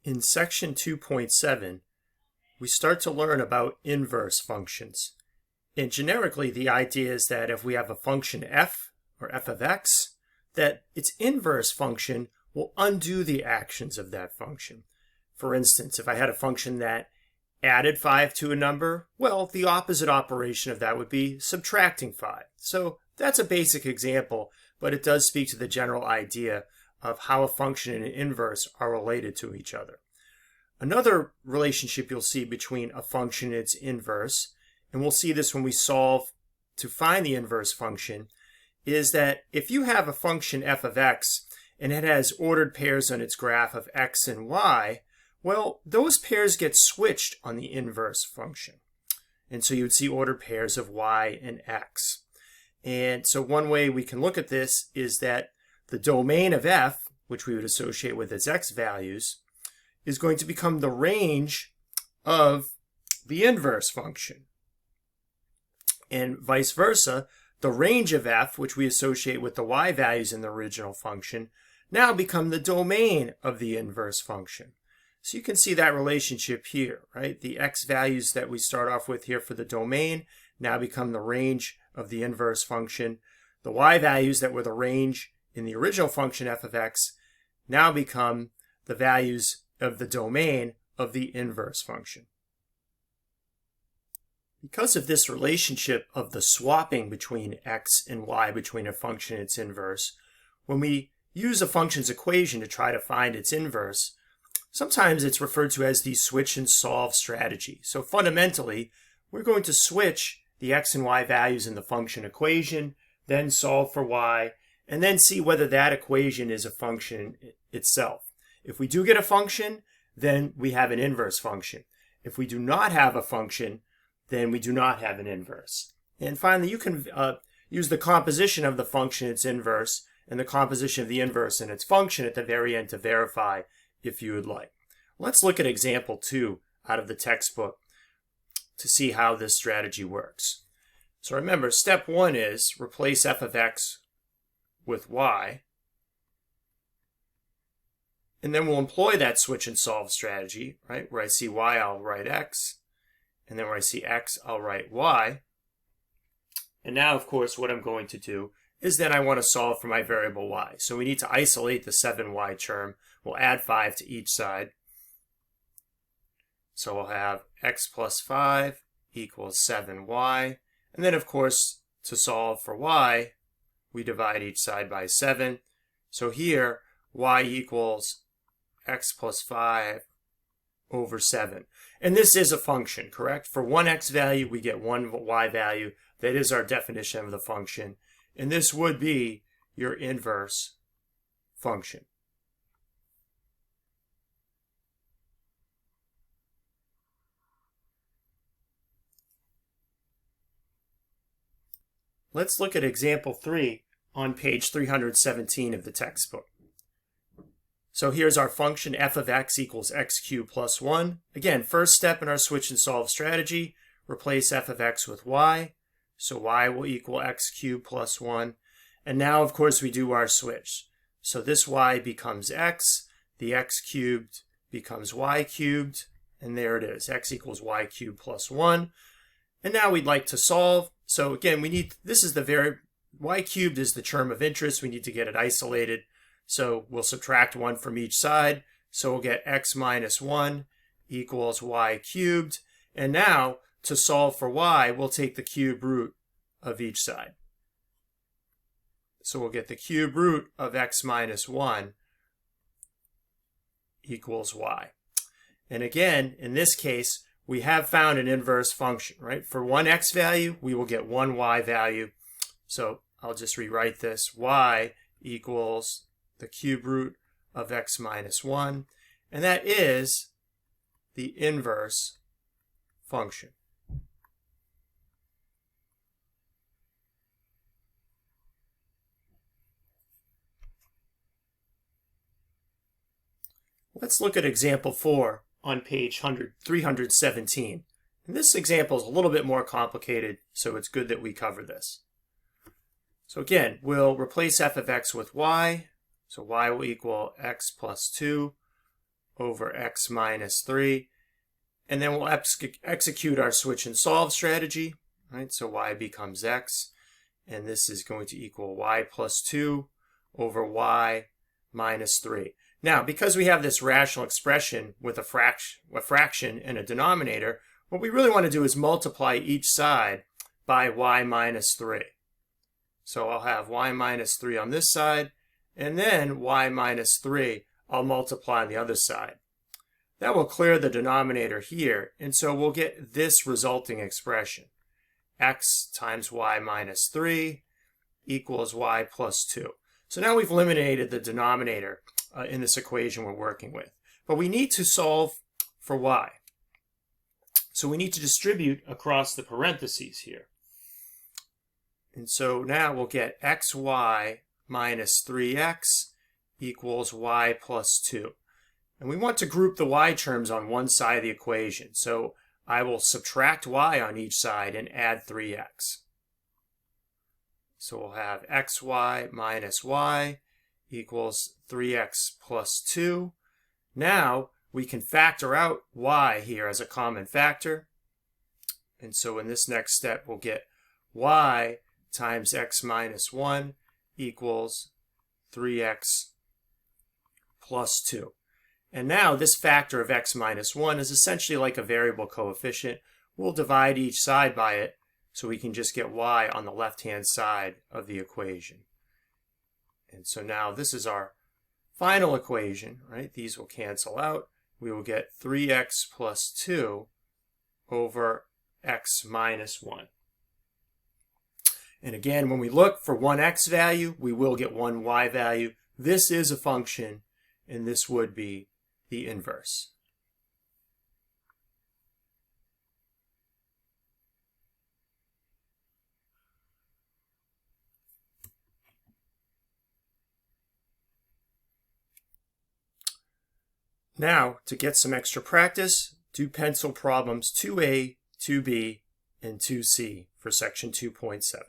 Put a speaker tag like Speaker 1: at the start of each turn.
Speaker 1: In section 2.7, we start to learn about inverse functions. And generically, the idea is that if we have a function f, or f of x, that its inverse function will undo the actions of that function. For instance, if I had a function that added 5 to a number, well, the opposite operation of that would be subtracting 5. So that's a basic example, but it does speak to the general idea of how a function and an inverse are related to each other. Another relationship you'll see between a function and its inverse, and we'll see this when we solve to find the inverse function, is that if you have a function f of x and it has ordered pairs on its graph of x and y, well, those pairs get switched on the inverse function. And so you would see ordered pairs of y and x. And so one way we can look at this is that the domain of f, which we would associate with its x values, is going to become the range of the inverse function. And vice versa, the range of f, which we associate with the y values in the original function, now become the domain of the inverse function. So you can see that relationship here, right? The x values that we start off with here for the domain now become the range of the inverse function. The y values that were the range in the original function f of x now become the values of the domain of the inverse function. Because of this relationship of the swapping between x and y between a function and its inverse, when we use a function's equation to try to find its inverse, sometimes it's referred to as the switch and solve strategy. So fundamentally, we're going to switch the x and y values in the function equation, then solve for y, and then see whether that equation is a function itself. If we do get a function, then we have an inverse function. If we do not have a function, then we do not have an inverse. And finally, you can use the composition of the function, its inverse, and the composition of the inverse and its function at the very end to verify if you would like. Let's look at example 2 out of the textbook to see how this strategy works. So remember, step 1 is replace f of x with y. And then we'll employ that switch and solve strategy, right? Where I see y, I'll write x. And then where I see x, I'll write y. And now, of course, what I'm going to do is then I want to solve for my variable y. So we need to isolate the 7y term. We'll add 5 to each side. So we'll have x plus 5 equals 7y. And then, of course, to solve for y, we divide each side by 7. So here, y equals x plus 5 over 7. And this is a function, correct? For one x value, we get one y value. That is our definition of the function. And this would be your inverse function. Let's look at example 3 on page 317 of the textbook. So here's our function f of x equals x cubed plus 1. Again, first step in our switch and solve strategy, replace f of x with y. So y will equal x cubed plus 1. And now, of course, we do our switch. So this y becomes x, the x cubed becomes y cubed, and there it is, x equals y cubed plus 1. And now we'd like to solve. So again, this is y cubed is the term of interest. We need to get it isolated. So we'll subtract 1 from each side. So we'll get x minus 1 equals y cubed. And now, to solve for y, we'll take the cube root of each side. So we'll get the cube root of x minus 1 equals y. And again, in this case, we have found an inverse function, right? For one x value, we will get one y value. So I'll just rewrite this. Y equals the cube root of x minus 1. And that is the inverse function. Let's look at example 4 on page 317. And this example is a little bit more complicated, so it's good that we cover this. So again, we'll replace f of x with y. So y will equal x plus 2 over x minus 3. And then we'll execute our switch and solve strategy. Right? So y becomes x. And this is going to equal y plus 2 over y minus 3. Now, because we have this rational expression with a fraction and a denominator, what we really want to do is multiply each side by y minus 3. So I'll have y minus 3 on this side, and then y minus 3 I'll multiply on the other side. That will clear the denominator here, and so we'll get this resulting expression. X times y minus 3 equals y plus 2. So now we've eliminated the denominator in this equation we're working with. But we need to solve for y. So we need to distribute across the parentheses here. And so now we'll get xy minus 3x equals y plus 2. And we want to group the y terms on one side of the equation. So I will subtract y on each side and add 3x. So we'll have xy minus y equals 3x plus 2. Now we can factor out y here as a common factor. And so in this next step, we'll get y times x minus 1 equals 3x plus 2. And now this factor of x minus 1 is essentially like a variable coefficient. We'll divide each side by it so we can just get y on the left-hand side of the equation. And so now this is our final equation, right? These will cancel out. We will get 3x plus 2 over x minus 1. And again, when we look for one x value, we will get one y value. This is a function, and this would be the inverse. Now, to get some extra practice, do pencil problems 2A, 2B, and 2C for section 2.7.